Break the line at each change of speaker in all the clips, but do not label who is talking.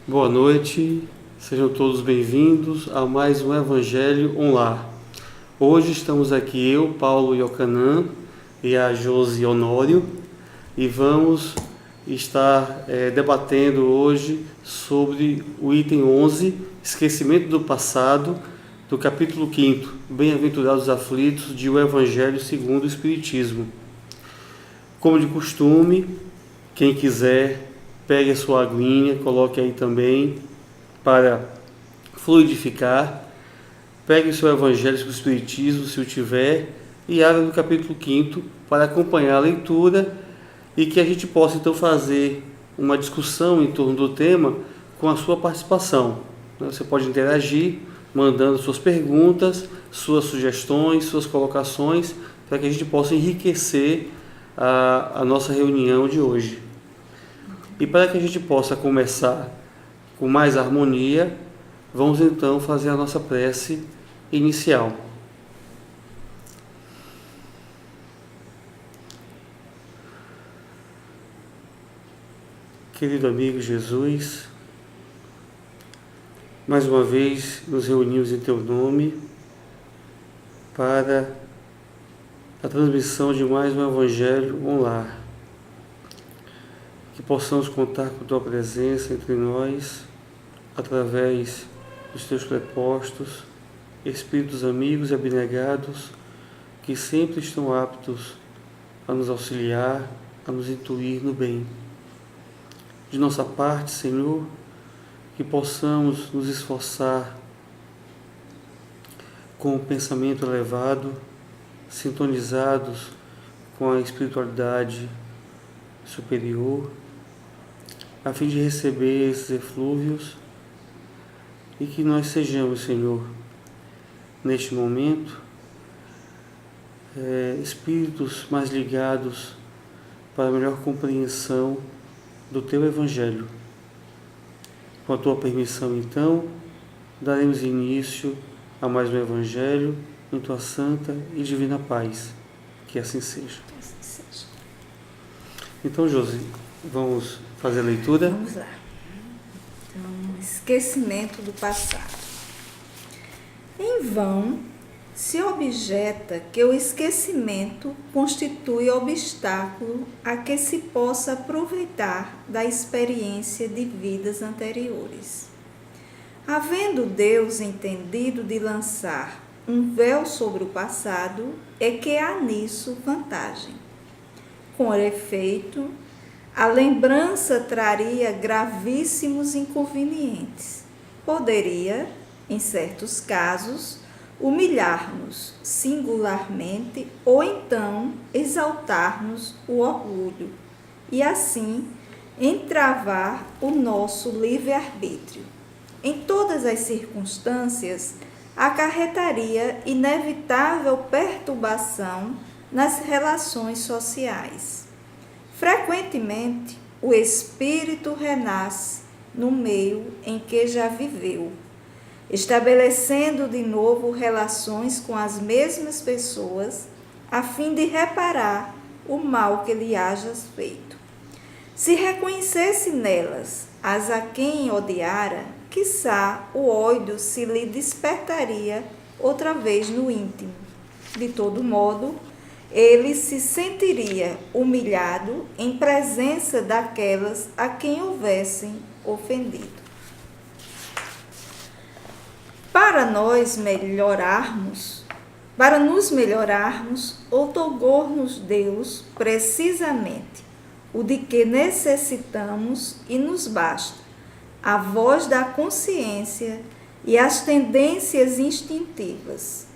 Boa noite, sejam todos bem-vindos a mais um Evangelho Online. Hoje estamos aqui eu, Paulo Iocanã e a Josi Honório e vamos estar debatendo hoje sobre o item 11, Esquecimento do Passado, do capítulo 5º, Bem-aventurados os aflitos, de O Evangelho segundo o Espiritismo. Como de costume, quem quiser, pegue a sua aguinha, coloque aí também para fluidificar. Pegue o seu Evangelho do Espiritismo, se o tiver, e abra no capítulo 5º para acompanhar a leitura e que a gente possa então fazer uma discussão em torno do tema com a sua participação. Você pode interagir, mandando suas perguntas, suas sugestões, suas colocações, para que a gente possa enriquecer a nossa reunião de hoje. E para que a gente possa começar com mais harmonia, vamos então fazer a nossa prece inicial. Querido amigo Jesus, mais uma vez nos reunimos em Teu nome para a transmissão de mais um Evangelho online. Que possamos contar com Tua presença entre nós, através dos Teus prepostos, Espíritos amigos e abnegados, que sempre estão aptos a nos auxiliar, a nos intuir no bem. De nossa parte, Senhor, que possamos nos esforçar com o pensamento elevado, sintonizados com a espiritualidade superior, a fim de receber esses eflúvios e que nós sejamos, Senhor, neste momento, espíritos mais ligados para a melhor compreensão do Teu Evangelho. Com a Tua permissão, então, daremos início a mais um Evangelho em Tua santa e divina paz. Que assim seja.
Que assim seja.
Então, Josi, vamos fazer a leitura?
Vamos lá. Então, esquecimento do passado. Em vão se objeta que o esquecimento constitui obstáculo a que se possa aproveitar da experiência de vidas anteriores. Havendo Deus entendido de lançar um véu sobre o passado, é que há nisso vantagem. Com efeito, a lembrança traria gravíssimos inconvenientes. Poderia, em certos casos, humilhar-nos singularmente ou então exaltar-nos o orgulho e assim entravar o nosso livre-arbítrio. Em todas as circunstâncias, acarretaria inevitável perturbação nas relações sociais. Frequentemente, o espírito renasce no meio em que já viveu, estabelecendo de novo relações com as mesmas pessoas, a fim de reparar o mal que lhe hajas feito. Se reconhecesse nelas as a quem odiara, quiçá o ódio se lhe despertaria outra vez no íntimo. De todo modo, ele se sentiria humilhado em presença daquelas a quem houvessem ofendido. Para nos melhorarmos, outorgou-nos Deus precisamente o de que necessitamos e nos basta, a voz da consciência e as tendências instintivas.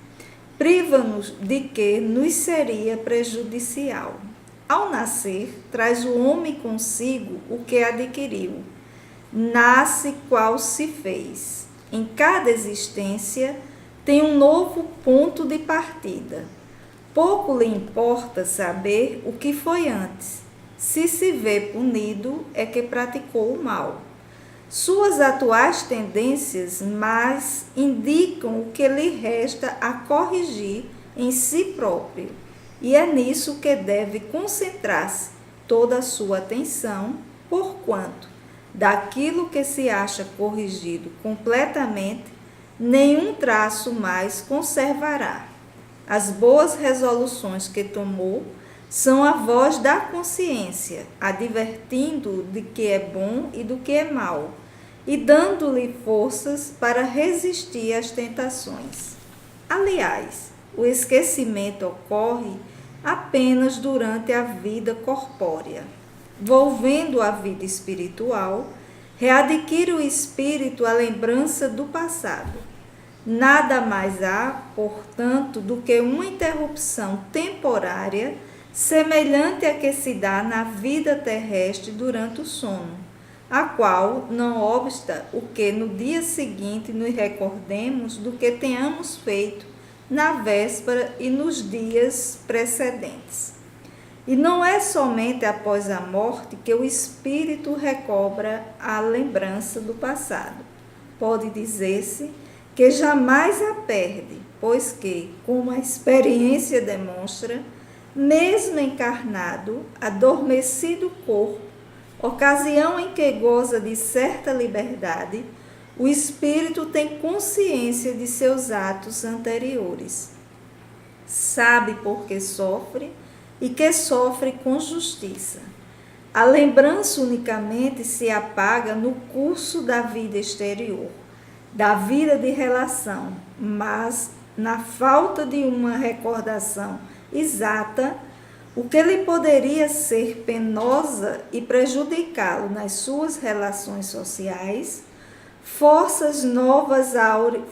Priva-nos de que nos seria prejudicial. Ao nascer, traz o homem consigo o que adquiriu. Nasce qual se fez. Em cada existência tem um novo ponto de partida. Pouco lhe importa saber o que foi antes. Se se vê punido, é que praticou o mal. Suas atuais tendências mais indicam o que lhe resta a corrigir em si próprio, e é nisso que deve concentrar-se toda a sua atenção, porquanto daquilo que se acha corrigido completamente, nenhum traço mais conservará. As boas resoluções que tomou são a voz da consciência, advertindo de que é bom e do que é mal, e dando-lhe forças para resistir às tentações. Aliás, o esquecimento ocorre apenas durante a vida corpórea. Volvendo à vida espiritual, readquire o espírito a lembrança do passado. Nada mais há, portanto, do que uma interrupção temporária semelhante à que se dá na vida terrestre durante o sono, a qual não obsta o que no dia seguinte nos recordemos do que tenhamos feito na véspera e nos dias precedentes. E não é somente após a morte que o espírito recobra a lembrança do passado. Pode dizer-se que jamais a perde, pois que, como a experiência demonstra, mesmo encarnado, adormecido o corpo, ocasião em que goza de certa liberdade, o espírito tem consciência de seus atos anteriores. Sabe por que sofre e que sofre com justiça. A lembrança unicamente se apaga no curso da vida exterior, da vida de relação, mas na falta de uma recordação exata, o que lhe poderia ser penosa e prejudicá-lo nas suas relações sociais, forças novas aure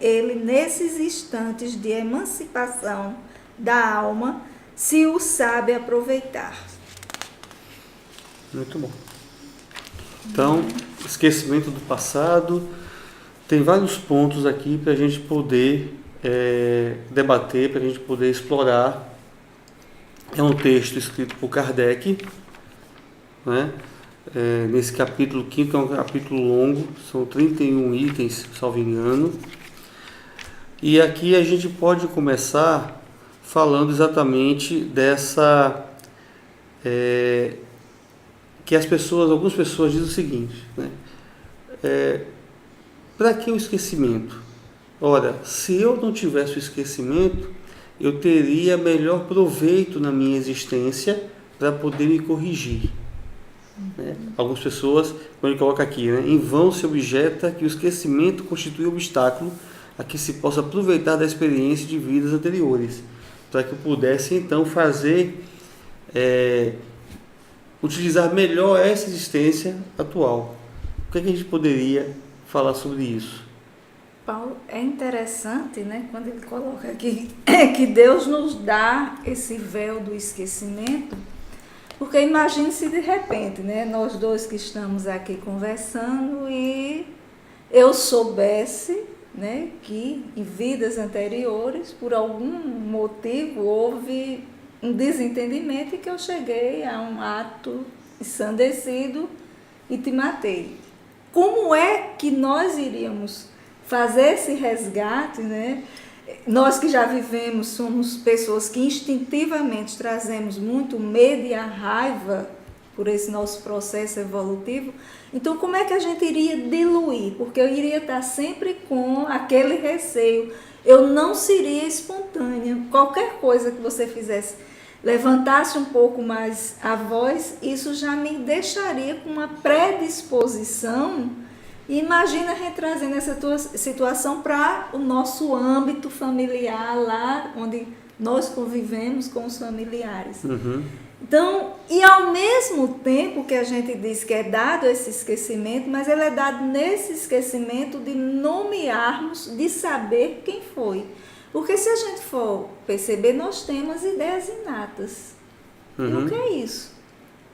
ele nesses instantes de emancipação da alma, se o sabe aproveitar.
Muito bom. Então, esquecimento do passado, tem vários pontos aqui para a gente poder debater, para a gente poder explorar. É um texto escrito por Kardec, né? Nesse capítulo 5º, é um capítulo longo, são 31 itens, salvo engano. E aqui a gente pode começar falando exatamente dessa... que algumas pessoas dizem o seguinte, né? Para que o esquecimento? Ora, se eu não tivesse o esquecimento, eu teria melhor proveito na minha existência para poder me corrigir. Né? Algumas pessoas, quando ele coloca aqui, né? Em vão se objeta que o esquecimento constitui obstáculo a que se possa aproveitar da experiência de vidas anteriores, para que eu pudesse então utilizar melhor essa existência atual. O que a gente poderia falar sobre isso?
Paulo, é interessante, né, quando ele coloca aqui que Deus nos dá esse véu do esquecimento, porque imagine se de repente, né, nós dois que estamos aqui conversando e eu soubesse, né, que em vidas anteriores, por algum motivo, houve um desentendimento e que eu cheguei a um ato ensandecido e te matei. Como é que nós iríamos fazer esse resgate, né? Nós que já vivemos, somos pessoas que instintivamente trazemos muito medo e a raiva por esse nosso processo evolutivo. Então, como é que a gente iria diluir? Porque eu iria estar sempre com aquele receio. Eu não seria espontânea. Qualquer coisa que você fizesse, levantasse um pouco mais a voz, isso já me deixaria com uma predisposição. E imagina a gente trazendo essa situação para o nosso âmbito familiar, lá onde nós convivemos com os familiares.
Uhum.
Então, e ao mesmo tempo que a gente diz que é dado esse esquecimento, mas ele é dado nesse esquecimento de nomearmos, de saber quem foi. Porque se a gente for perceber, nós temos ideias inatas.
Uhum.
E o que é isso?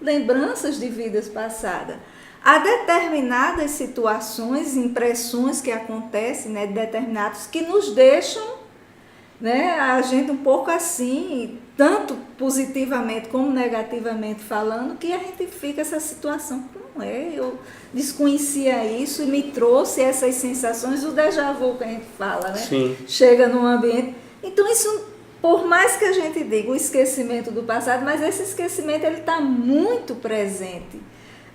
Lembranças de vidas passadas. Há determinadas situações, impressões que acontecem, né, determinados que nos deixam, né, a gente um pouco assim, tanto positivamente como negativamente falando, que a gente fica essa situação, como eu desconhecia isso e me trouxe essas sensações, o déjà vu que a gente fala, né?
Sim.
Chega num ambiente. Então isso, por mais que a gente diga o esquecimento do passado, mas esse esquecimento ele está muito presente.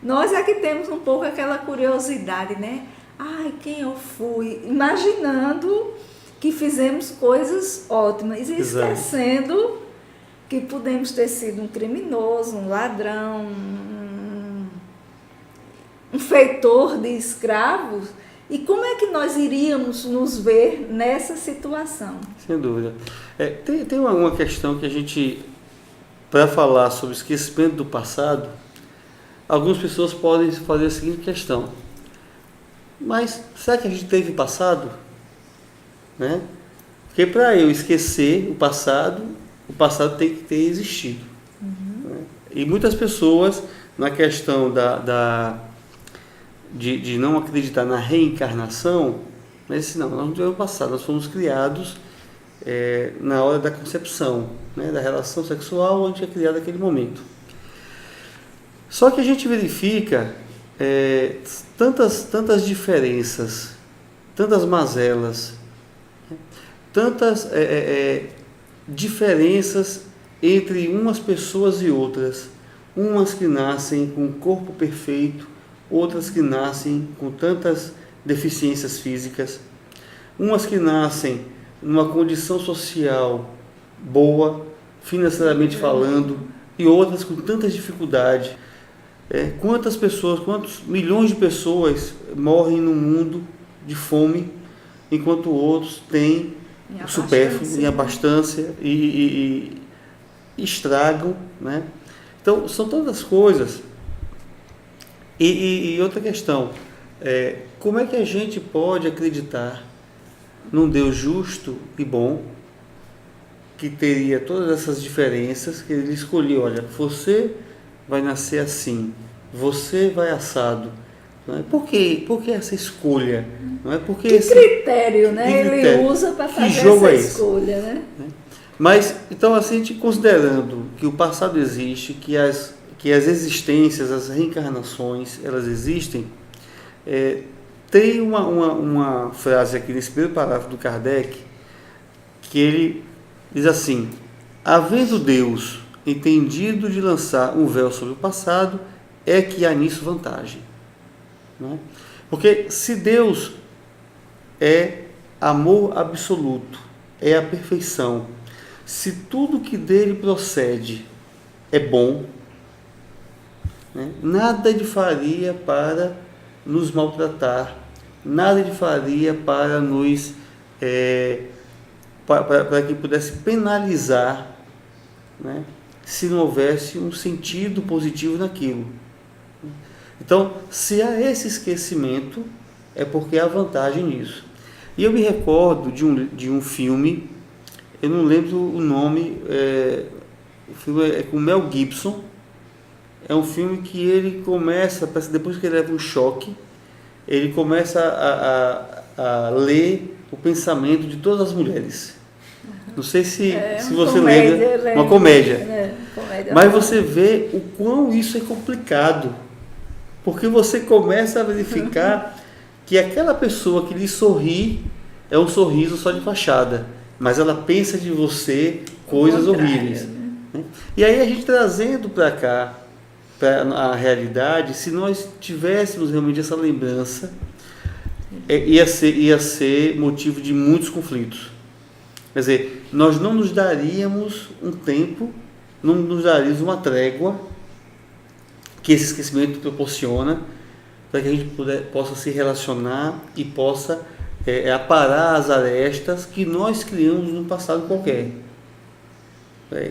Nós é que temos um pouco aquela curiosidade, né? Ai, quem eu fui? Imaginando que fizemos coisas ótimas e
Exato.
esquecendo que podemos ter sido um criminoso, um ladrão, um feitor de escravos. E como é que nós iríamos nos ver nessa situação?
Sem dúvida. Tem uma questão que a gente, para falar sobre o esquecimento do passado, algumas pessoas podem fazer a seguinte questão: mas será que a gente teve passado? Né? Porque para eu esquecer o passado tem que ter existido. Né? E muitas pessoas, na questão de não acreditar na reencarnação, mas assim, não, nós não tivemos passado, nós fomos criados na hora da concepção, né, da relação sexual, onde é criado aquele momento. Só que a gente verifica tantas diferenças, tantas mazelas, tantas diferenças entre umas pessoas e outras, umas que nascem com um corpo perfeito, outras que nascem com tantas deficiências físicas, umas que nascem numa condição social boa, financeiramente falando, e outras com tantas dificuldades. Quantas milhões de pessoas morrem no mundo de fome, enquanto outros têm o supérfluo, em abastança e estragam, né? Então, são tantas coisas. E outra questão, como é que a gente pode acreditar num Deus justo e bom, que teria todas essas diferenças, que ele escolheu, olha, você vai nascer assim, você vai assado. Não é? Por que essa escolha? Não é? Porque
critério, né? Ele usa para fazer essa escolha, né?
Mas, então, assim, a gente considerando que o passado existe, que as existências, as reencarnações, elas existem, tem uma frase aqui nesse primeiro parágrafo do Kardec, que ele diz assim: havendo Deus entendido de lançar um véu sobre o passado, é que há nisso vantagem. Não é? Porque se Deus é amor absoluto, é a perfeição, se tudo que dele procede é bom, né, nada ele faria para nos maltratar, nada ele faria para nos para que pudesse penalizar, né, se não houvesse um sentido positivo naquilo. Então, se há esse esquecimento, é porque há vantagem nisso. E eu me recordo de um filme, eu não lembro o nome, o filme é com Mel Gibson. É um filme que ele começa, depois que ele leva um choque, ele começa a ler o pensamento de todas as mulheres. Não sei se você lembra, uma comédia. Mas você vê o quão isso é complicado, porque você começa a verificar que aquela pessoa que lhe sorri é um sorriso só de fachada, mas ela pensa de você coisas horríveis. Né? E aí a gente trazendo para cá, para a realidade, se nós tivéssemos realmente essa lembrança, ia ser motivo de muitos conflitos. Quer dizer, nós não nos daríamos um tempo, não nos daríamos uma trégua que esse esquecimento proporciona, para que a gente possa se relacionar e possa aparar as arestas que nós criamos num passado qualquer.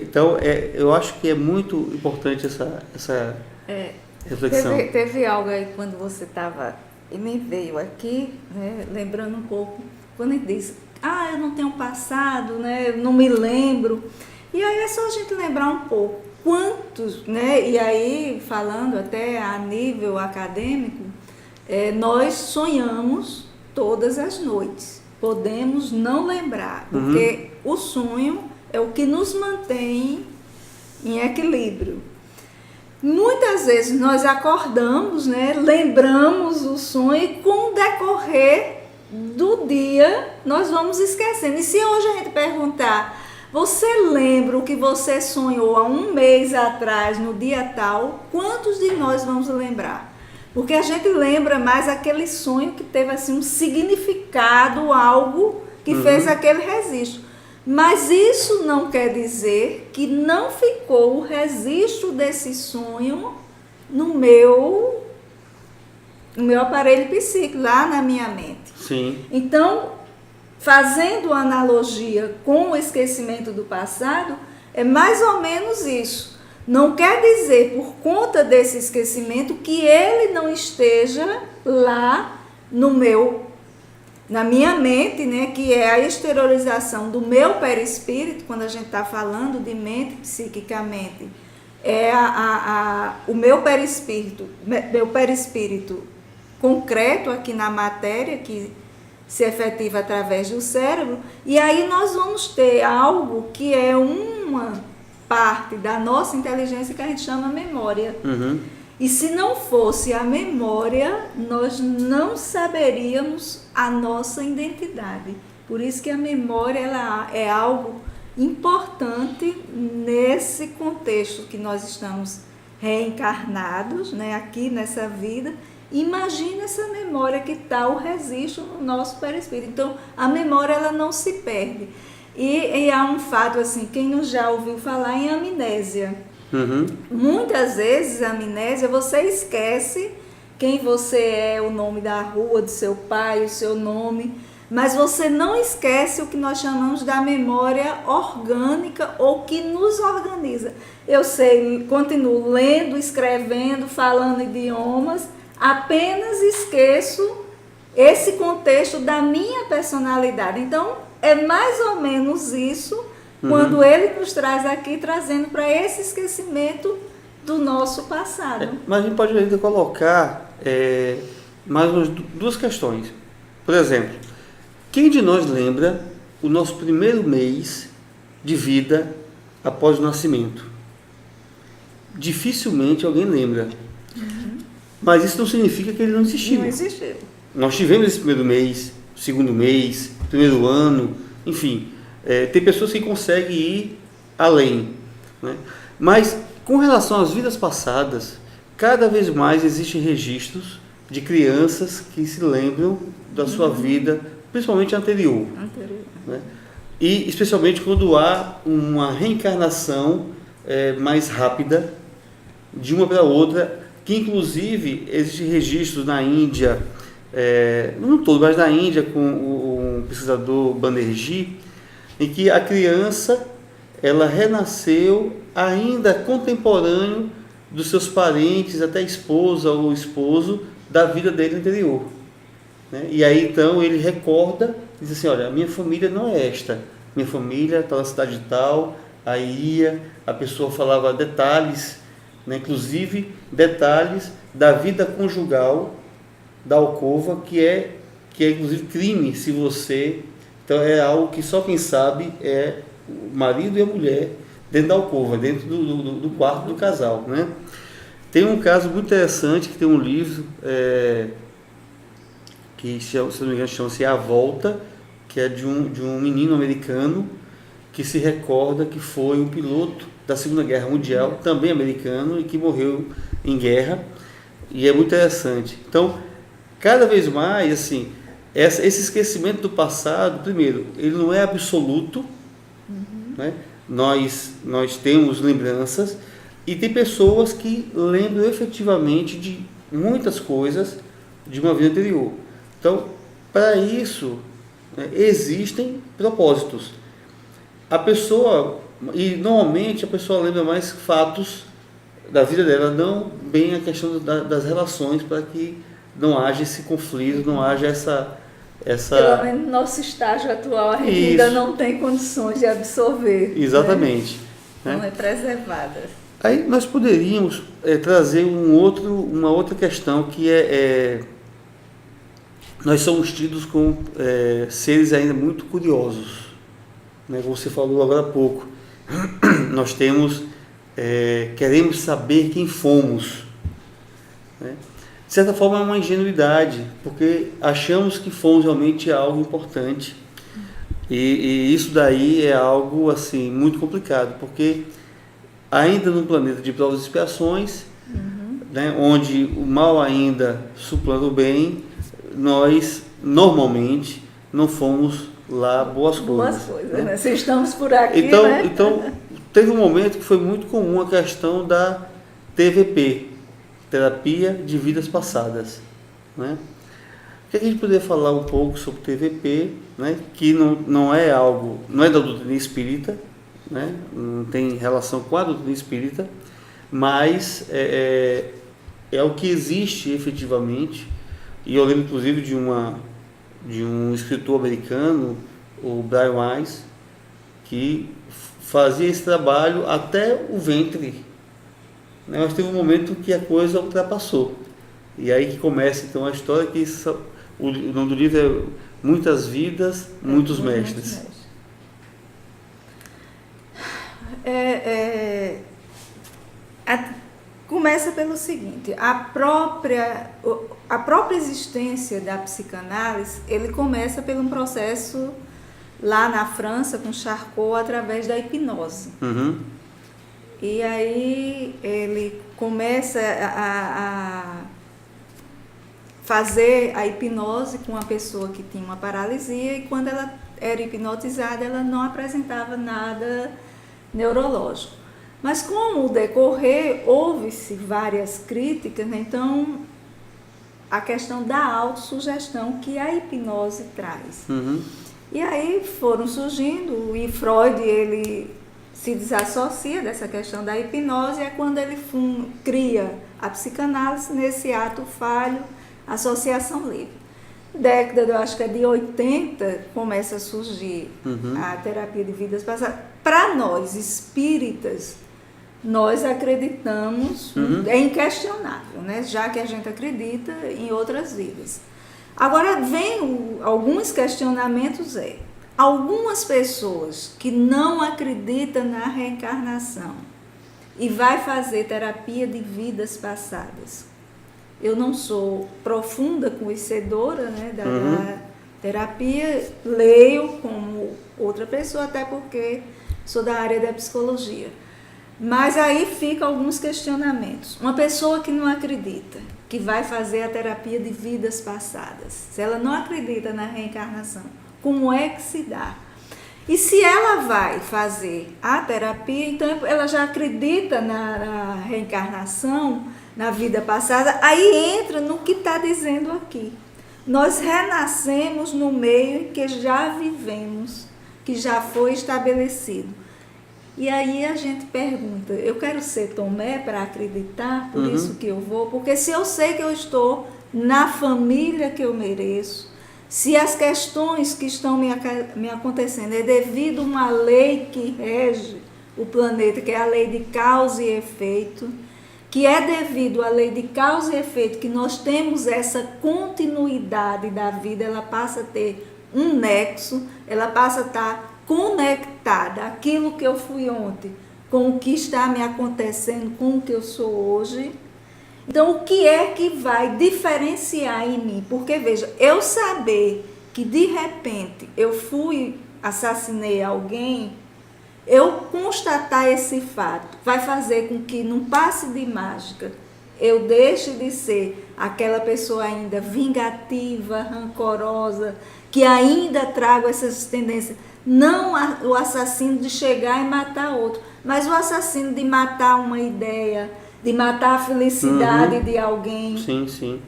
Então, eu acho que é muito importante essa reflexão.
Teve algo aí quando você estava, e me veio aqui, né, lembrando um pouco, quando ele diz, eu não tenho passado, né, eu não me lembro. E aí é só a gente lembrar um pouco quantos, né, e aí falando até a nível acadêmico, nós sonhamos todas as noites. Podemos não lembrar, porque o sonho é o que nos mantém em equilíbrio. Muitas vezes nós acordamos, né, lembramos o sonho e com o decorrer do dia nós vamos esquecendo. E se hoje a gente perguntar, Você lembra o que você sonhou há um mês atrás, no dia tal? Quantos de nós vamos lembrar? Porque a gente lembra mais aquele sonho que teve assim um significado, algo que fez aquele registro. Mas isso não quer dizer que não ficou o registro desse sonho no meu aparelho psíquico, lá na minha mente.
Sim.
Então, fazendo analogia com o esquecimento do passado, é mais ou menos isso. Não quer dizer, por conta desse esquecimento, que ele não esteja lá na minha mente, né, que é a exteriorização do meu perispírito, quando a gente está falando de mente psiquicamente, é o meu perispírito concreto aqui na matéria, que se efetiva através do cérebro, e aí nós vamos ter algo que é uma parte da nossa inteligência que a gente chama memória. E se não fosse a memória, nós não saberíamos a nossa identidade. Por isso que a memória ela é algo importante nesse contexto que nós estamos reencarnados, né, aqui nessa vida. Imagina essa memória que está o registro no nosso perispírito. Então, a memória ela não se perde. E há um fato assim, quem não já ouviu falar em amnésia? Muitas vezes a amnésia, você esquece quem você é, o nome da rua do seu pai, o seu nome, mas você não esquece o que nós chamamos da memória orgânica ou que nos organiza. Eu sei, continuo lendo, escrevendo, falando idiomas, apenas esqueço esse contexto da minha personalidade. Então, é mais ou menos isso quando ele nos traz aqui, trazendo para esse esquecimento do nosso passado.
Mas a gente pode ainda colocar mais duas questões. Por exemplo, quem de nós lembra o nosso primeiro mês de vida após o nascimento? Dificilmente alguém lembra. Mas isso não significa que ele não existiu.
Não existiu.
Nós tivemos esse primeiro mês, segundo mês, primeiro ano, enfim. Tem pessoas que conseguem ir além, né? Mas com relação às vidas passadas, cada vez mais existem registros de crianças que se lembram da sua vida, principalmente anterior. Né? E especialmente quando há uma reencarnação mais rápida de uma para outra, que inclusive existem registros na Índia, não todo, mas na Índia, com o pesquisador Banerjee, em que a criança ela renasceu ainda contemporâneo dos seus parentes, até a esposa ou o esposo, da vida dele anterior. Né? E aí então ele recorda, diz assim, olha, a minha família não é esta, minha família está na cidade tal, aí ia, a pessoa falava detalhes, né? Inclusive detalhes da vida conjugal da alcova, que é inclusive crime se você... Então é algo que só quem sabe é o marido e a mulher dentro da alcova, dentro do quarto do casal, né? Tem um caso muito interessante, que tem um livro que, se não me engano, chama-se A Volta, que é de um menino americano que se recorda que foi um piloto da Segunda Guerra Mundial, também americano, e que morreu em guerra, e é muito interessante. Então, cada vez mais, assim, esse esquecimento do passado, primeiro, ele não é absoluto, né? Nós temos lembranças, e tem pessoas que lembram efetivamente de muitas coisas de uma vida anterior. Então, para isso, né, existem propósitos. A pessoa, e normalmente a pessoa lembra mais fatos da vida dela, não bem a questão das relações, para que não haja esse conflito, não haja essa...
Pelo menos no nosso estágio atual, a gente ainda não tem condições de absorver.
Exatamente.
Né? Não é preservada.
Aí nós poderíamos trazer uma outra questão, que nós somos tidos como seres ainda muito curiosos, né? Como você falou agora há pouco. Nós queremos saber quem fomos, né? De certa forma é uma ingenuidade, porque achamos que fomos realmente algo importante. E isso daí é algo assim muito complicado, porque ainda num planeta de provas e expiações, né, onde o mal ainda suplanta o bem, nós normalmente não fomos lá boas coisas.
Né? Se estamos por aqui,
então, teve um momento que foi muito comum a questão da TVP, Terapia de Vidas Passadas, né? O que a gente poderia falar um pouco sobre TVP, né? Que não é algo, não é da doutrina espírita, né? Não tem relação com a doutrina espírita, mas é o que existe efetivamente. E eu lembro inclusive de um escritor americano, o Brian Weiss, que fazia esse trabalho até o ventre, né? Mas teve um momento que a coisa ultrapassou. E aí que começa então a história, que o nome do livro é Muitas Vidas, Muitos Mestres.
Começa pelo seguinte: a própria existência da psicanálise, ele começa por um processo lá na França com Charcot, através da hipnose. E aí ele começa a fazer a hipnose com uma pessoa que tinha uma paralisia, e quando ela era hipnotizada, ela não apresentava nada neurológico. Mas com o decorrer, houve-se várias críticas, né? Então, a questão da autossugestão que a hipnose traz. E aí foram surgindo, e Freud, ele se desassocia dessa questão da hipnose, é quando ele cria a psicanálise nesse ato falho, associação livre. Década, eu acho que é de 80, começa a surgir a terapia de vidas passadas. Para nós, espíritas, nós acreditamos, é inquestionável, né? Já que a gente acredita em outras vidas. Agora, vem alguns questionamentos, algumas pessoas que não acreditam na reencarnação e vai fazer terapia de vidas passadas. Eu não sou profunda conhecedora, né, da terapia, leio como outra pessoa, até porque sou da área da psicologia. Mas aí ficam alguns questionamentos. Uma pessoa que não acredita, que vai fazer a terapia de vidas passadas, se ela não acredita na reencarnação, como é que se dá? E se ela vai fazer a terapia, então ela já acredita na reencarnação, na vida passada, aí entra no que está dizendo aqui. Nós renascemos no meio em que já vivemos, que já foi estabelecido. E aí a gente pergunta, eu quero ser Tomé para acreditar, por isso que eu vou, porque se eu sei que eu estou na família que eu mereço, se as questões que estão me acontecendo é devido a uma lei que rege o planeta, que é a lei de causa e efeito, que é devido à lei de causa e efeito que nós temos essa continuidade da vida, ela passa a ter um nexo, ela passa a estar conectada, aquilo que eu fui ontem, com o que está me acontecendo, com o que eu sou hoje. Então, o que é que vai diferenciar em mim? Porque, veja, eu saber que de repente eu assassinei alguém, eu constatar esse fato vai fazer com que, num passe de mágica, eu deixe de ser aquela pessoa ainda vingativa, rancorosa, que ainda trago essas tendências. Não o assassino de chegar e matar outro, mas o assassino de matar uma ideia, de matar a felicidade de alguém.
Sim.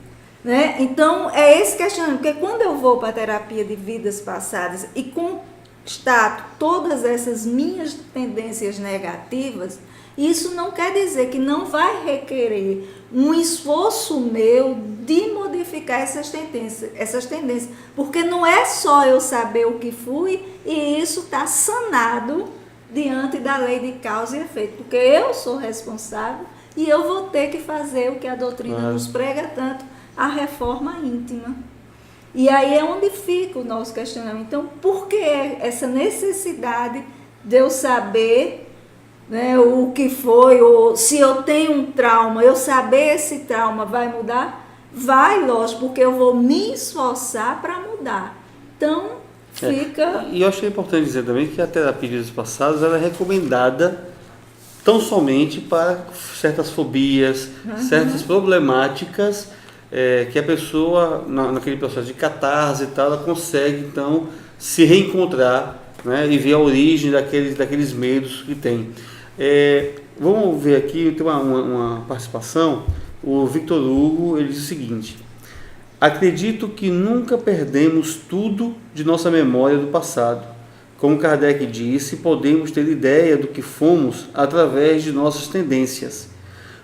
Né? Então, é esse questionamento, porque quando eu vou para a terapia de vidas passadas e constato todas essas minhas tendências negativas, isso não quer dizer que não vai requerer um esforço meu de modificar essas tendências, porque não é só eu saber o que fui e isso está sanado diante da lei de causa e efeito, porque eu sou responsável e eu vou ter que fazer o que a doutrina nos prega tanto, a reforma íntima. E aí é onde fica o nosso questionamento. Então, por que essa necessidade de eu saber, né, o que foi, ou se eu tenho um trauma, eu saber esse trauma vai mudar? Vai, lógico, porque eu vou me esforçar para mudar. Então, fica...
E eu acho que é importante dizer também que a terapia de vidas passadas ela é recomendada tão somente para certas fobias, certas problemáticas que a pessoa, naquele processo de catarse e tal, ela consegue então se reencontrar, né, e ver a origem daqueles medos que tem. Vamos ver aqui, tem uma participação, o Victor Hugo, ele diz o seguinte: acredito que nunca perdemos tudo de nossa memória do passado. Como Kardec disse, podemos ter ideia do que fomos através de nossas tendências.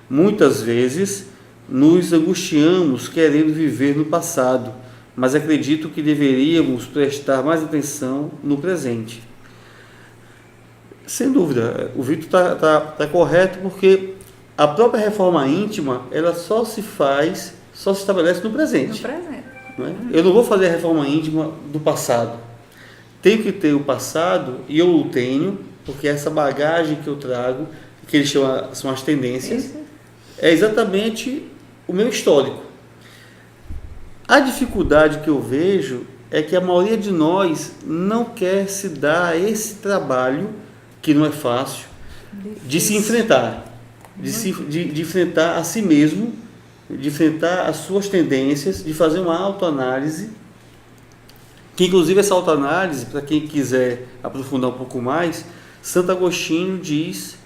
Muitas vezes nos angustiamos querendo viver no passado, mas acredito que deveríamos prestar mais atenção no presente. Sem dúvida, o Victor está correto, porque a própria reforma íntima ela só se estabelece no presente.
No presente.
Né? Eu não vou fazer a reforma íntima do passado. Tenho que ter o passado, e eu o tenho, porque essa bagagem que eu trago, que eles chamam, são as tendências, é exatamente o meu histórico. A dificuldade que eu vejo é que a maioria de nós não quer se dar esse trabalho, que não é fácil, de se enfrentar, de enfrentar a si mesmo, de enfrentar as suas tendências, de fazer uma autoanálise, que inclusive essa autoanálise, para quem quiser aprofundar um pouco mais, Santo Agostinho diz,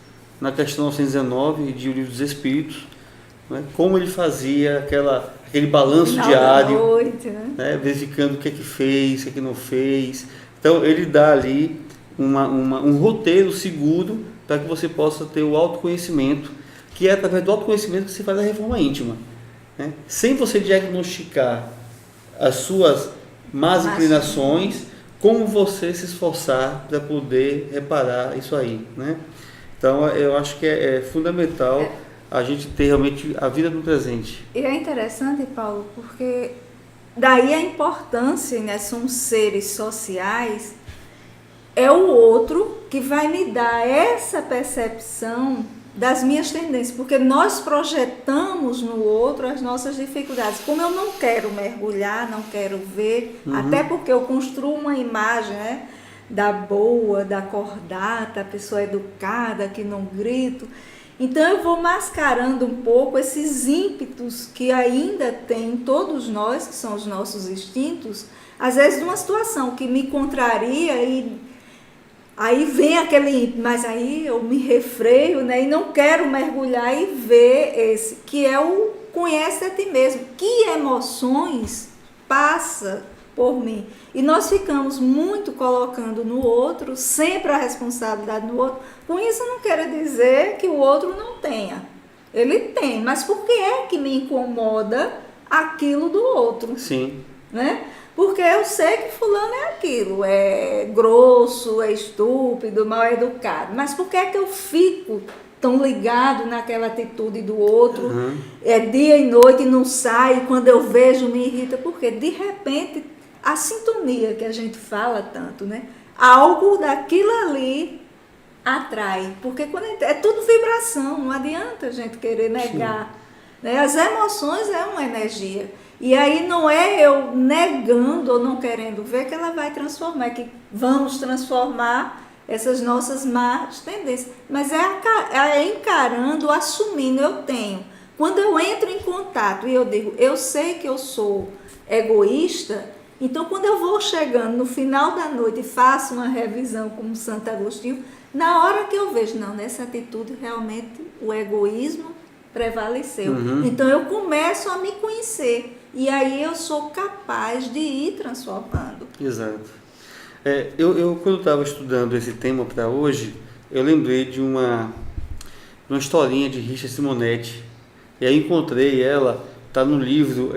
na questão 919 de O Livro dos Espíritos, né, como ele fazia aquele balanço diário,
noite, né?
Verificando o que é que fez, o que é que não fez. Então ele dá ali um roteiro seguro para que você possa ter o autoconhecimento, que é através do autoconhecimento que se faz a reforma íntima, né? Sem você diagnosticar as suas más inclinações, como você se esforçar para poder reparar isso aí, né? Então eu acho que é fundamental a gente ter realmente a vida no presente.
E é interessante, Paulo, porque daí a importância, né? Somos seres sociais, é o outro que vai me dar essa percepção das minhas tendências, porque nós projetamos no outro as nossas dificuldades. Como eu não quero mergulhar, não quero ver, até porque eu construo uma imagem, né, da boa, da cordata, a pessoa educada, que não grito. Então eu vou mascarando um pouco esses ímpetos que ainda tem todos nós, que são os nossos instintos, às vezes numa situação que me contraria e aí vem aquele ímpeto, mas aí eu me refreio, né, e não quero mergulhar e ver esse, que é o conhece a ti mesmo. Que emoções passa por mim? E nós ficamos muito colocando no outro, sempre a responsabilidade no outro. Com isso eu não quero dizer que o outro não tenha. Ele tem, mas por que é que me incomoda aquilo do outro?
Sim.
Né? Porque eu sei que fulano é aquilo, é grosso, é estúpido, mal educado. Mas por que é que eu fico tão ligado naquela atitude do outro? É dia e noite e não sai, quando eu vejo me irrita. Porque de repente a sintonia que a gente fala tanto, né? Algo daquilo ali atrai. Porque quando é tudo vibração, não adianta a gente querer negar. Né? As emoções é uma energia. E aí não é eu negando ou não querendo ver que ela vai transformar, é que vamos transformar essas nossas más tendências. Mas é encarando, assumindo, eu tenho. Quando eu entro em contato e eu digo, eu sei que eu sou egoísta, então quando eu vou chegando no final da noite e faço uma revisão como Santo Agostinho, na hora que eu vejo, não, nessa atitude realmente o egoísmo prevaleceu. Então eu começo a me conhecer. E aí eu sou capaz de ir transformando.
Exato. Eu quando estava estudando esse tema para hoje, eu lembrei de uma historinha de Richard Simonetti. E aí encontrei ela, está no livro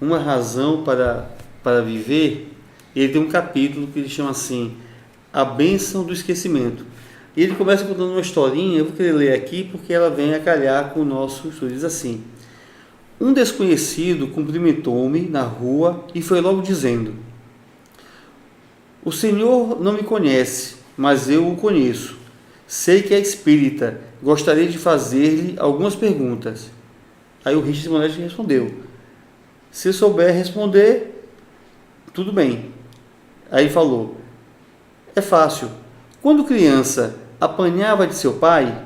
Uma Razão para Viver. E ele tem um capítulo que ele chama assim, A Bênção do Esquecimento. E ele começa contando uma historinha, eu vou querer ler aqui porque ela vem a calhar com o nosso estudo. Diz assim: um desconhecido cumprimentou-me na rua e foi logo dizendo: o senhor não me conhece, mas eu o conheço. Sei que é espírita, gostaria de fazer-lhe algumas perguntas. Aí o Richard Simonetti respondeu: se souber responder, tudo bem. Aí falou: é fácil. Quando criança, apanhava de seu pai?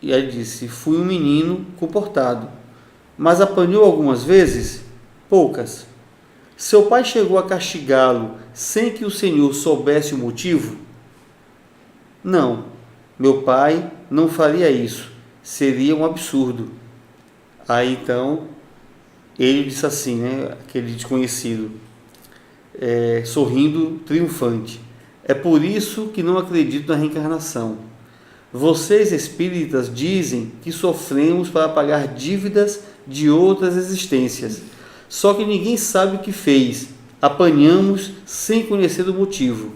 E aí disse: fui um menino comportado. Mas apanhou algumas vezes? Poucas. Seu pai chegou a castigá-lo sem que o senhor soubesse o motivo? Não, meu pai não faria isso. Seria um absurdo. Aí então, ele disse assim, né, aquele desconhecido, sorrindo triunfante: é por isso que não acredito na reencarnação. Vocês espíritas dizem que sofremos para pagar dívidas de outras existências. Só que ninguém sabe o que fez. Apanhamos sem conhecer o motivo.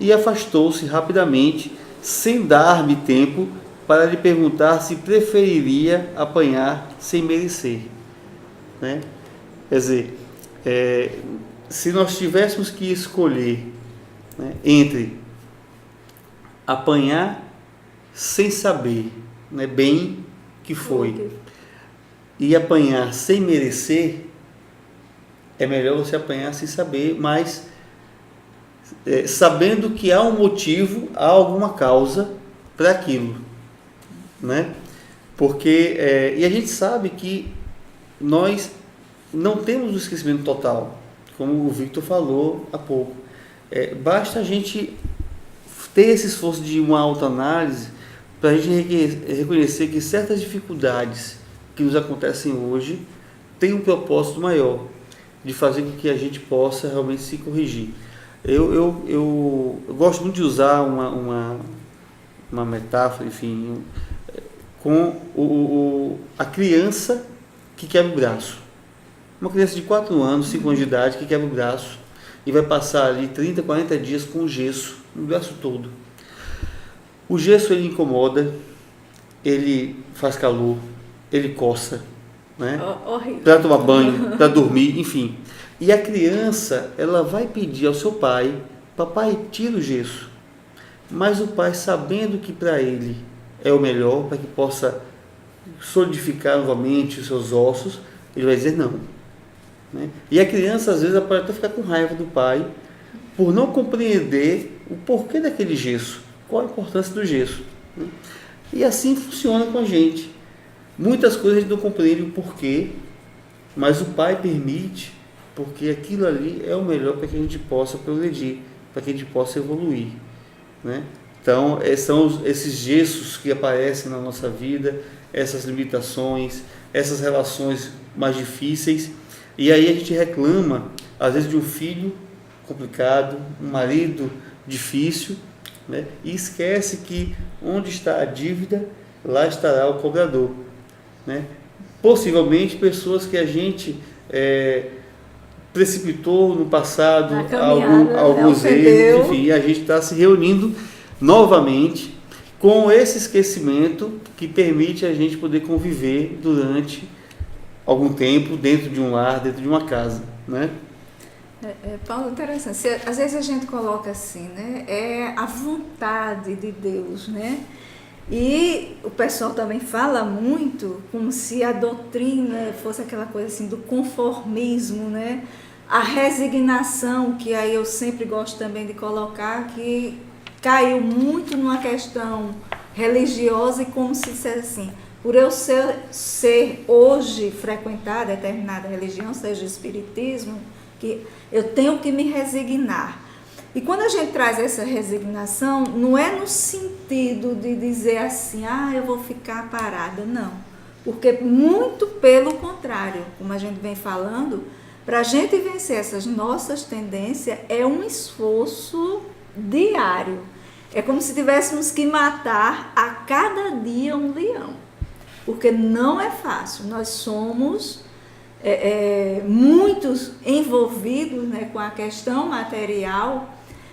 E afastou-se rapidamente, sem dar-me tempo para lhe perguntar se preferiria apanhar sem merecer. Né? Quer dizer, se nós tivéssemos que escolher, né, entre apanhar sem saber, né, bem que foi, e apanhar sem merecer, é melhor você apanhar sem saber, mas sabendo que há um motivo, há alguma causa para aquilo, né? Porque e a gente sabe que nós não temos o esquecimento total, como o Victor falou há pouco. Basta a gente ter esse esforço de uma autoanálise para a gente reconhecer que certas dificuldades que nos acontecem hoje têm um propósito maior, de fazer com que a gente possa realmente se corrigir. Eu gosto muito de usar uma metáfora, enfim, com a criança que quebra o braço. Uma criança de 4 anos, 5 anos de idade, que quebra o braço e vai passar ali 30, 40 dias com gesso no braço todo. O gesso, ele incomoda, ele faz calor, ele coça, né? Para tomar banho, para dormir, enfim. E a criança, ela vai pedir ao seu pai: papai, tira o gesso. Mas o pai, sabendo que para ele é o melhor, para que possa solidificar novamente os seus ossos, ele vai dizer não. Né? E a criança, às vezes, ela pode até ficar com raiva do pai por não compreender o porquê daquele gesso, qual a importância do gesso. Né? E assim funciona com a gente. Muitas coisas a gente não compreende o porquê, mas o pai permite, porque aquilo ali é o melhor para que a gente possa progredir, para que a gente possa evoluir. Né? Então, são esses gestos que aparecem na nossa vida, essas limitações, essas relações mais difíceis, e aí a gente reclama, às vezes, de um filho complicado, um marido difícil, né? E esquece que onde está a dívida, lá estará o cobrador. Né? Possivelmente pessoas que a gente precipitou no passado, alguns erros, enfim, a gente está se reunindo novamente com esse esquecimento que permite a gente poder conviver durante algum tempo dentro de um lar, dentro de uma casa, né?
Paulo, interessante. Às vezes a gente coloca assim, né? É a vontade de Deus, né? E o pessoal também fala muito como se a doutrina fosse aquela coisa assim do conformismo, né? A resignação, que aí eu sempre gosto também de colocar, que caiu muito numa questão religiosa e como se dissesse assim: por eu ser hoje frequentar determinada religião, seja o espiritismo, que eu tenho que me resignar. E quando a gente traz essa resignação, não é no sentido de dizer assim, eu vou ficar parada, não. Porque muito pelo contrário, como a gente vem falando, para a gente vencer essas nossas tendências é um esforço diário. É como se tivéssemos que matar a cada dia um leão. Porque não é fácil, nós somos muitos envolvidos, né, com a questão material.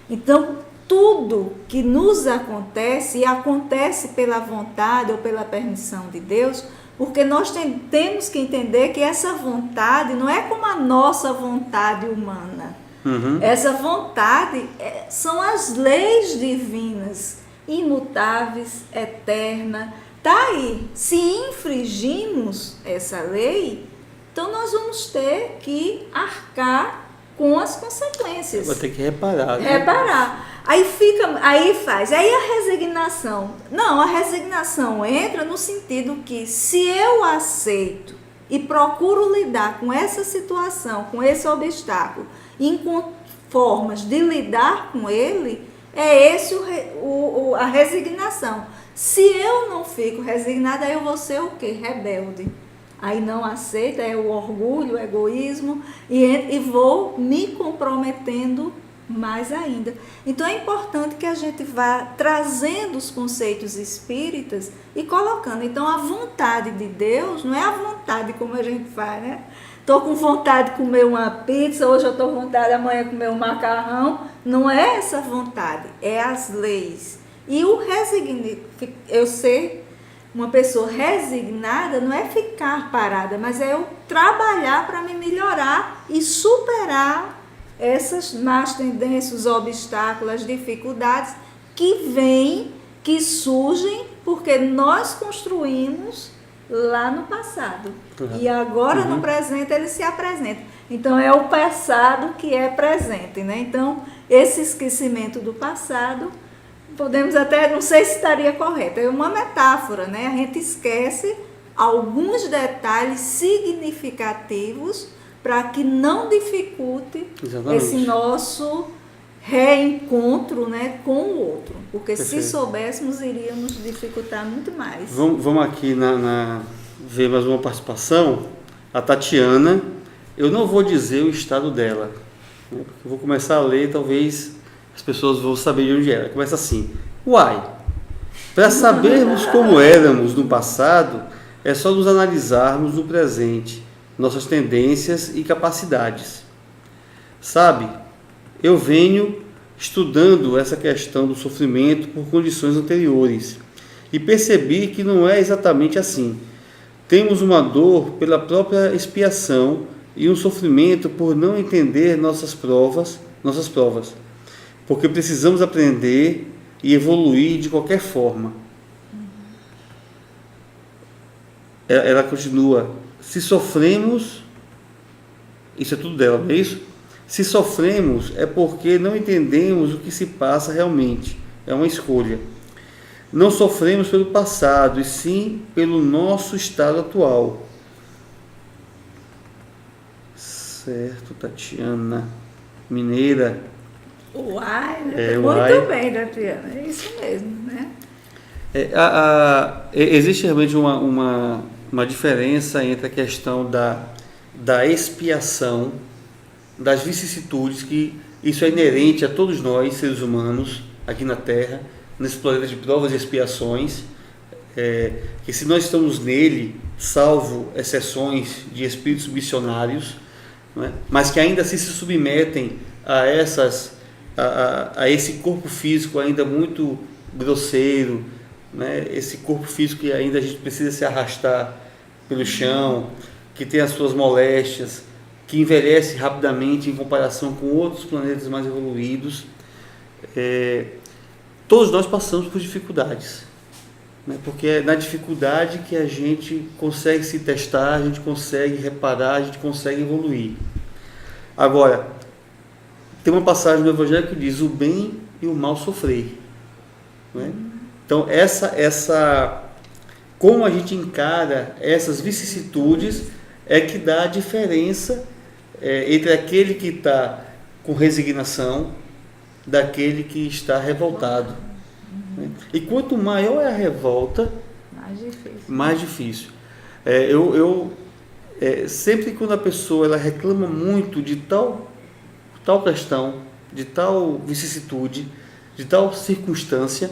Então, tudo que nos acontece, e acontece pela vontade ou pela permissão de Deus, porque nós temos que entender que essa vontade não é como a nossa vontade humana.
Uhum.
Essa vontade são as leis divinas, imutáveis, eternas. Está aí. Se infringimos essa lei, então nós vamos ter que arcar com as consequências.
Vai ter que reparar. Né?
Reparar. Aí a resignação. Não, a resignação entra no sentido que se eu aceito e procuro lidar com essa situação, com esse obstáculo, e encontro formas de lidar com ele, é esse a resignação. Se eu não fico resignada, aí eu vou ser o quê? Rebelde. Aí não aceita, é o orgulho, o egoísmo, e vou me comprometendo mais ainda. Então é importante que a gente vá trazendo os conceitos espíritas e colocando. Então a vontade de Deus não é a vontade como a gente faz, né? Estou com vontade de comer uma pizza, hoje eu estou com vontade amanhã de comer um macarrão. Não é essa vontade, é as leis. E eu ser uma pessoa resignada não é ficar parada, mas é eu trabalhar para me melhorar e superar essas más tendências, os obstáculos, as dificuldades que surgem porque nós construímos lá no passado. Uhum. E agora no presente ele se apresenta. Então é o passado que é presente, né? Então esse esquecimento do passado, podemos até, não sei se estaria correto, é uma metáfora, né? A gente esquece alguns detalhes significativos para que não dificulte
Exatamente.
Esse nosso reencontro, né, com o outro. Porque
Perfeito.
Se soubéssemos, iríamos dificultar muito mais.
Vamos aqui ver mais uma participação. A Tatiana, eu não vou dizer o estado dela, né, porque eu vou começar a ler, talvez as pessoas vão saber de onde era. Começa assim: uai, para sabermos como éramos no passado, é só nos analisarmos no presente, nossas tendências e capacidades. Sabe, eu venho estudando essa questão do sofrimento por condições anteriores e percebi que não é exatamente assim. Temos uma dor pela própria expiação e um sofrimento por não entender nossas provas, porque precisamos aprender e evoluir de qualquer forma. Ela continua: se sofremos, isso é tudo dela, não é isso? Se sofremos é porque não entendemos o que se passa realmente. É uma escolha. Não sofremos pelo passado, e sim pelo nosso estado atual. Certo, Tatiana. Mineira.
Uai,
uai.
Muito bem, Tatiana. É isso mesmo, né?
Existe realmente uma diferença entre a questão da expiação, das vicissitudes, que isso é inerente a todos nós, seres humanos, aqui na Terra, nesse planeta de provas e expiações, que se nós estamos nele, salvo exceções de espíritos missionários, não é? Mas que ainda assim se submetem a esse corpo físico ainda muito grosseiro, né? Esse corpo físico que ainda a gente precisa se arrastar pelo chão, que tem as suas moléstias, que envelhece rapidamente em comparação com outros planetas mais evoluídos. Todos nós passamos por dificuldades, né? Porque é na dificuldade que a gente consegue se testar, a gente consegue reparar, a gente consegue evoluir. Agora, tem uma passagem do Evangelho que diz: o bem e o mal sofrer, né? Então, como a gente encara essas vicissitudes é que dá a diferença entre aquele que está com resignação daquele que está revoltado. Né? E quanto maior é a revolta, mais difícil. Sempre quando a pessoa ela reclama muito de tal questão, de tal vicissitude, de tal circunstância,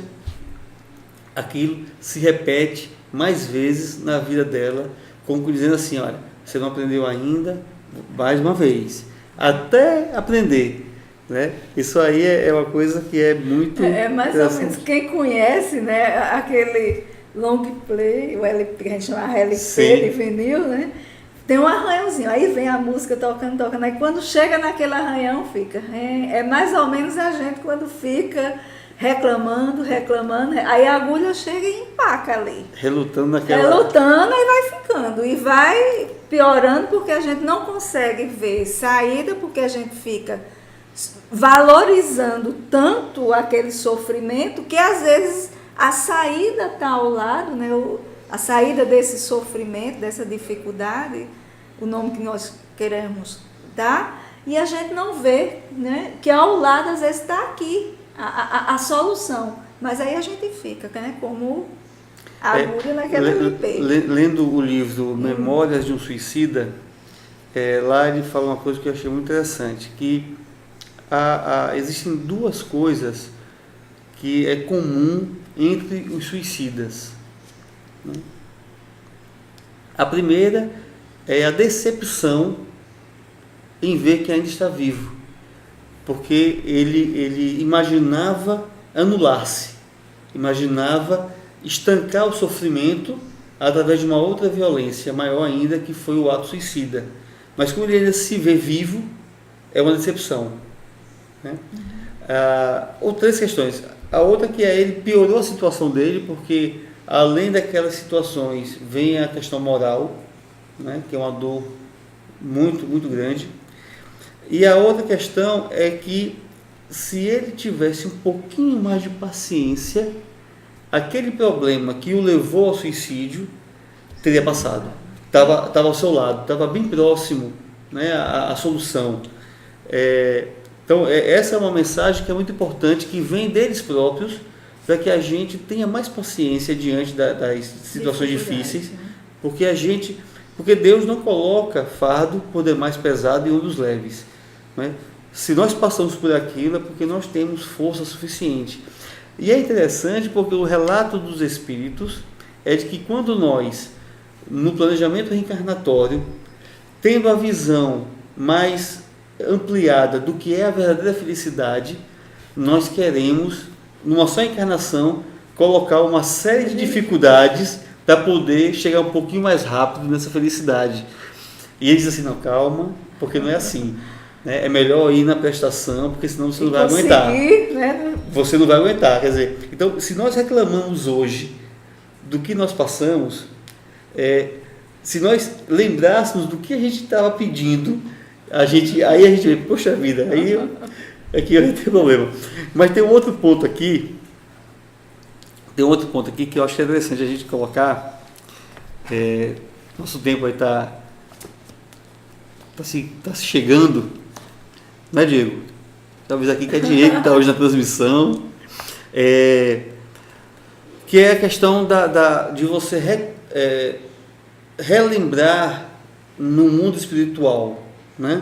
aquilo se repete mais vezes na vida dela, como dizendo assim: olha, você não aprendeu ainda, mais uma vez, até aprender, né? Isso aí é uma coisa que é muito
mais ou menos, quem conhece, né, aquele long play, o LP, que a gente chama LP, sim, de vinil, né? Tem um arranhãozinho, aí vem a música tocando, aí quando chega naquele arranhão fica, é mais ou menos a gente quando fica reclamando, aí a agulha chega e empaca ali.
Relutando, aí vai ficando.
E vai piorando porque a gente não consegue ver saída, porque a gente fica valorizando tanto aquele sofrimento que às vezes a saída está ao lado, né? A saída desse sofrimento, dessa dificuldade, o nome que nós queremos dar, e a gente não vê, né? Que ao lado às vezes está aqui a solução, mas aí a gente fica, né? Como a agulha naquela peixe.
Lendo o livro Memórias de um Suicida, lá ele fala uma coisa que eu achei muito interessante, que existem duas coisas que é comum entre os suicidas, né? A primeira é a decepção em ver que ainda está vivo, porque ele imaginava anular-se, imaginava estancar o sofrimento através de uma outra violência maior ainda, que foi o ato suicida. Mas como ele ainda se vê vivo, é uma decepção, né? Outras questões. A outra que ele piorou a situação dele, porque além daquelas situações vem a questão moral, né, que é uma dor muito, muito grande. E a outra questão é que se ele tivesse um pouquinho mais de paciência, aquele problema que o levou ao suicídio teria passado. Estava ao seu lado, estava bem próximo, né, a solução. Então, essa é uma mensagem que é muito importante, que vem deles próprios, para que a gente tenha mais paciência diante das situações difíceis, porque Deus não coloca fardo por demais pesado e ônus leves, né? Se nós passamos por aquilo é porque nós temos força suficiente. E é interessante porque o relato dos Espíritos é de que quando nós, no planejamento reencarnatório, tendo a visão mais ampliada do que é a verdadeira felicidade, nós queremos, numa só encarnação, colocar uma série de dificuldades para poder chegar um pouquinho mais rápido nessa felicidade. E ele diz assim, não, calma, porque não é assim, né? É melhor ir na prestação, porque senão você não vai aguentar. Né? Você não vai aguentar. Quer dizer, então, se nós reclamamos hoje do que nós passamos, se nós lembrássemos do que a gente estava pedindo, aí a gente vê, poxa vida, aqui eu não tenho problema. Mas tem um outro ponto aqui que eu acho que é interessante a gente colocar. Nosso tempo aí está se chegando, né, Diego? Talvez aqui que é Diego que está hoje na transmissão, que é a questão de você relembrar no mundo espiritual, né?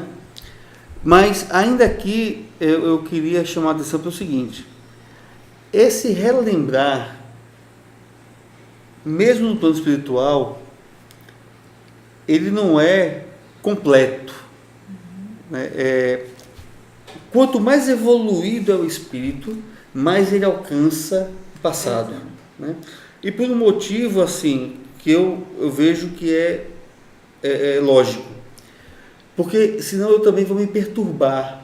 Mas ainda aqui eu queria chamar a atenção para o seguinte: esse relembrar, mesmo no plano espiritual, ele não é completo, né? Quanto mais evoluído é o espírito, mais ele alcança o passado, né? E por um motivo assim que eu vejo que é lógico, porque senão eu também vou me perturbar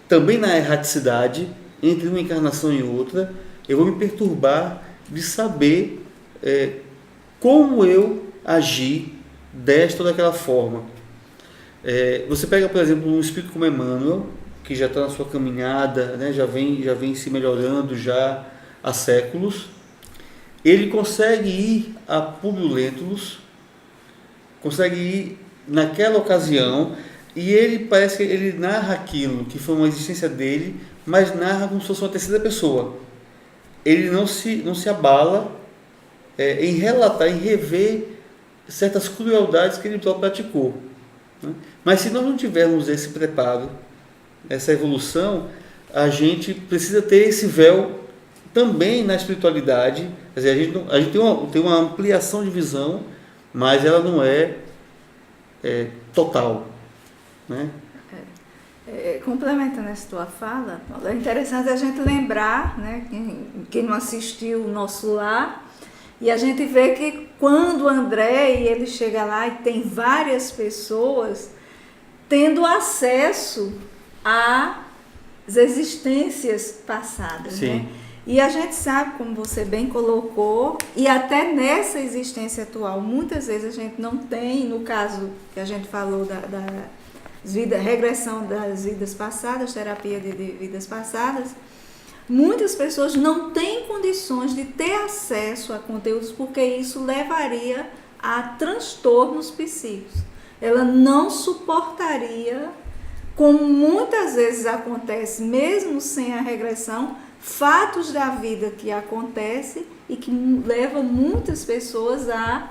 também na erraticidade entre uma encarnação e outra. Eu vou me perturbar de saber como eu agi desta ou daquela forma. Você pega, por exemplo, um espírito como Emmanuel, que já está na sua caminhada, né, já vem se melhorando já há séculos. Ele consegue ir a Públio Lentulus, consegue ir naquela ocasião, e ele parece que ele narra aquilo que foi uma existência dele, mas narra como se fosse uma terceira pessoa. Ele não se abala em relatar, em rever certas crueldades que ele próprio praticou, né? Mas se nós não tivermos esse preparo, essa evolução, a gente precisa ter esse véu também na espiritualidade. Quer dizer, a gente tem uma ampliação de visão, mas ela não é total, né?
Complementando essa tua fala, é interessante a gente lembrar, né, quem não assistiu o Nosso Lar, e a gente vê que quando o André ele chega lá e tem várias pessoas tendo acesso às existências passadas, né? E a gente sabe, como você bem colocou, e até nessa existência atual, muitas vezes a gente não tem, no caso que a gente falou regressão das vidas passadas, terapia de vidas passadas, muitas pessoas não têm condições de ter acesso a conteúdos porque isso levaria a transtornos psíquicos. Ela não suportaria, como muitas vezes acontece, mesmo sem a regressão, fatos da vida que acontecem e que levam muitas pessoas a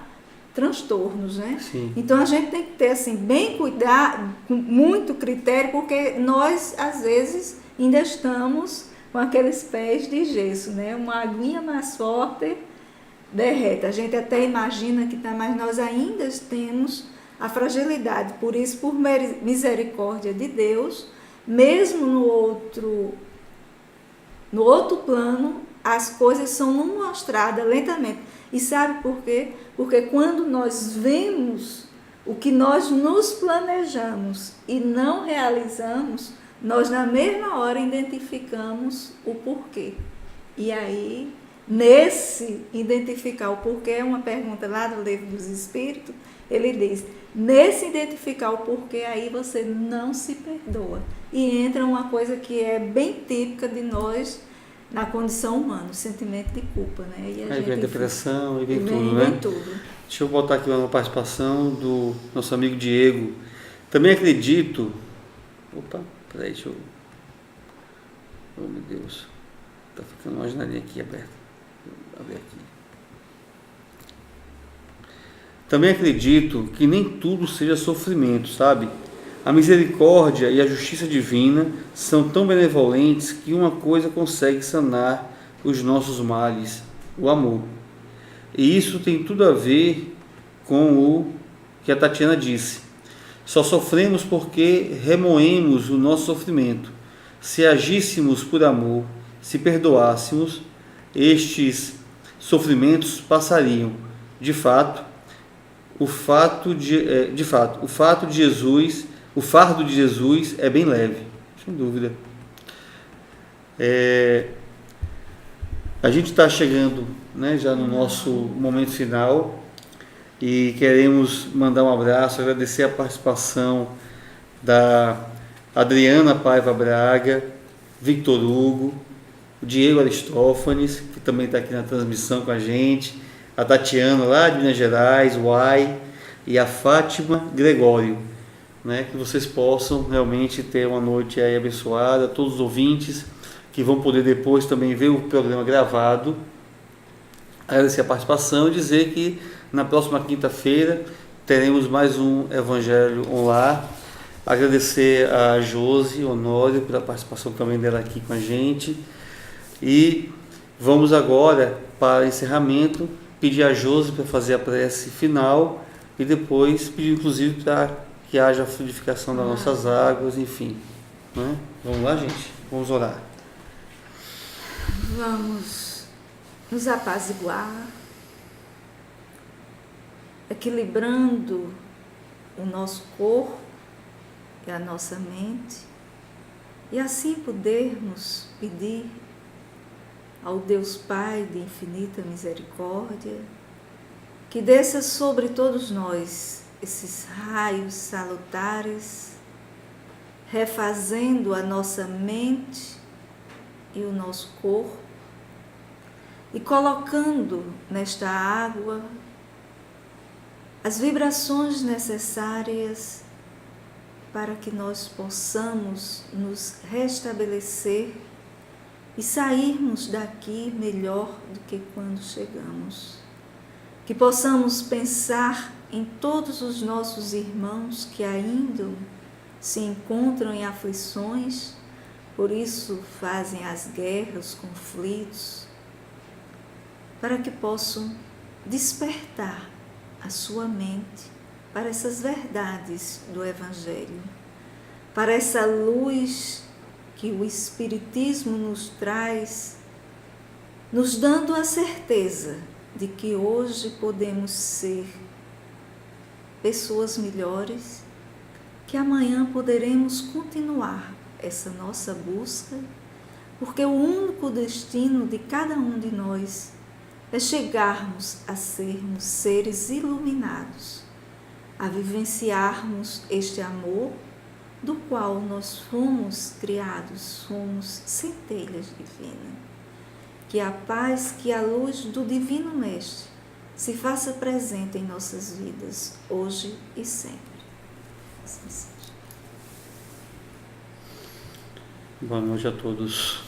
transtornos, né?
Sim.
Então a gente tem que ter assim, bem cuidado, com muito critério, porque nós às vezes ainda estamos com aqueles pés de gesso, né? Uma aguinha mais forte derrete. A gente até imagina que tá, mas nós ainda temos a fragilidade. Por isso, por misericórdia de Deus, mesmo no outro plano, as coisas são mostradas lentamente. E sabe por quê? Porque quando nós vemos o que nós nos planejamos e não realizamos, nós na mesma hora identificamos o porquê. E aí, nesse identificar o porquê, é uma pergunta lá do Livro dos Espíritos, ele diz, nesse identificar o porquê, aí você não se perdoa. E entra uma coisa que é bem típica de nós na condição humana, o sentimento de culpa, né? E
Aí vem a depressão, e vem tudo,
vem
né?
tudo.
Deixa eu botar aqui uma participação do nosso amigo Diego. Também acredito... Opa, peraí, deixa eu... Oh, meu Deus. Tá ficando uma janelinha aqui aberta. Vou abrir aqui. Também acredito que nem tudo seja sofrimento, sabe? A misericórdia e a justiça divina são tão benevolentes que uma coisa consegue sanar os nossos males, o amor. E isso tem tudo a ver com o que a Tatiana disse. Só sofremos porque remoemos o nosso sofrimento. Se agíssemos por amor, se perdoássemos, estes sofrimentos passariam. De fato, o fardo de Jesus é bem leve, sem dúvida. A gente está chegando, né, já no nosso momento final e queremos mandar um abraço, agradecer a participação da Adriana Paiva Braga, Victor Hugo, o Diego Aristófanes, que também está aqui na transmissão com a gente, a Tatiana lá de Minas Gerais, Uai, e a Fátima Gregório, né, que vocês possam realmente ter uma noite aí abençoada, todos os ouvintes que vão poder depois também ver o programa gravado, agradecer a participação e dizer que na próxima quinta-feira teremos mais um Evangelho Online. Agradecer a Josi Honório pela participação também dela aqui com a gente. E vamos agora para encerramento, pedir a Josi para fazer a prece final e depois pedir inclusive para que haja a fluidificação das nossas águas, enfim. Né? Vamos lá, gente? Vamos orar.
Vamos nos apaziguar, equilibrando o nosso corpo e a nossa mente, e assim podermos pedir ao Deus Pai de infinita misericórdia que desça sobre todos nós esses raios salutares, refazendo a nossa mente e o nosso corpo e colocando nesta água as vibrações necessárias para que nós possamos nos restabelecer e sairmos daqui melhor do que quando chegamos. Que possamos pensar em todos os nossos irmãos que ainda se encontram em aflições, por isso fazem as guerras, os conflitos, para que possam despertar a sua mente para essas verdades do Evangelho, para essa luz que o Espiritismo nos traz, nos dando a certeza de que hoje podemos ser pessoas melhores, que amanhã poderemos continuar essa nossa busca, porque o único destino de cada um de nós é chegarmos a sermos seres iluminados, a vivenciarmos este amor do qual nós fomos criados, somos centelhas divinas. Que a paz, que a luz do Divino Mestre se faça presente em nossas vidas, hoje e sempre. Assim seja.
Boa noite a todos.